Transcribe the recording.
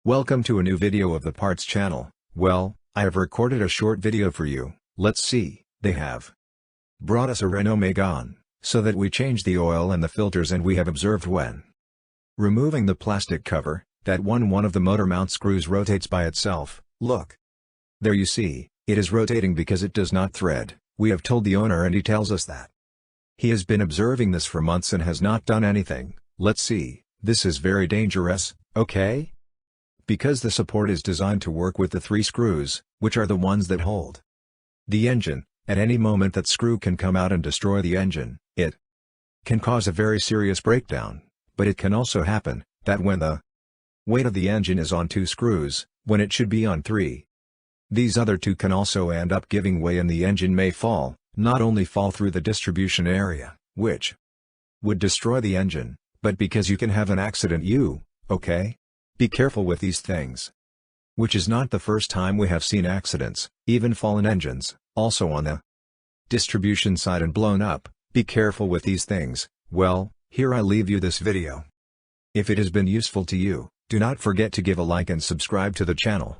Welcome to a new video of the Parts channel. Well, I have recorded a short video for you. Let's see. They have brought us a Renault Megane, so that we change the oil and the filters, and we have observed when removing the plastic cover, that one of the motor mount screws rotates by itself. Look. There you see, it is rotating because it does not thread. We have told the owner and he tells us that he has been observing this for months and has not done anything. Let's see, this is very dangerous, okay? Because the support is designed to work with the 3 screws, which are the ones that hold the engine. At any moment that screw can come out and destroy the engine. It can cause a very serious breakdown, but it can also happen that when the weight of the engine is on 2 screws, when it should be on 3, these other 2 can also end up giving way and the engine may fall, not only fall through the distribution area, which would destroy the engine, but because you can have an accident okay? Be careful with these things. Which is not the first time we have seen accidents, even fallen engines, also on the distribution side and blown up. Be careful with these things. Well, here I leave you this video. If it has been useful to you, do not forget to give a like and subscribe to the channel.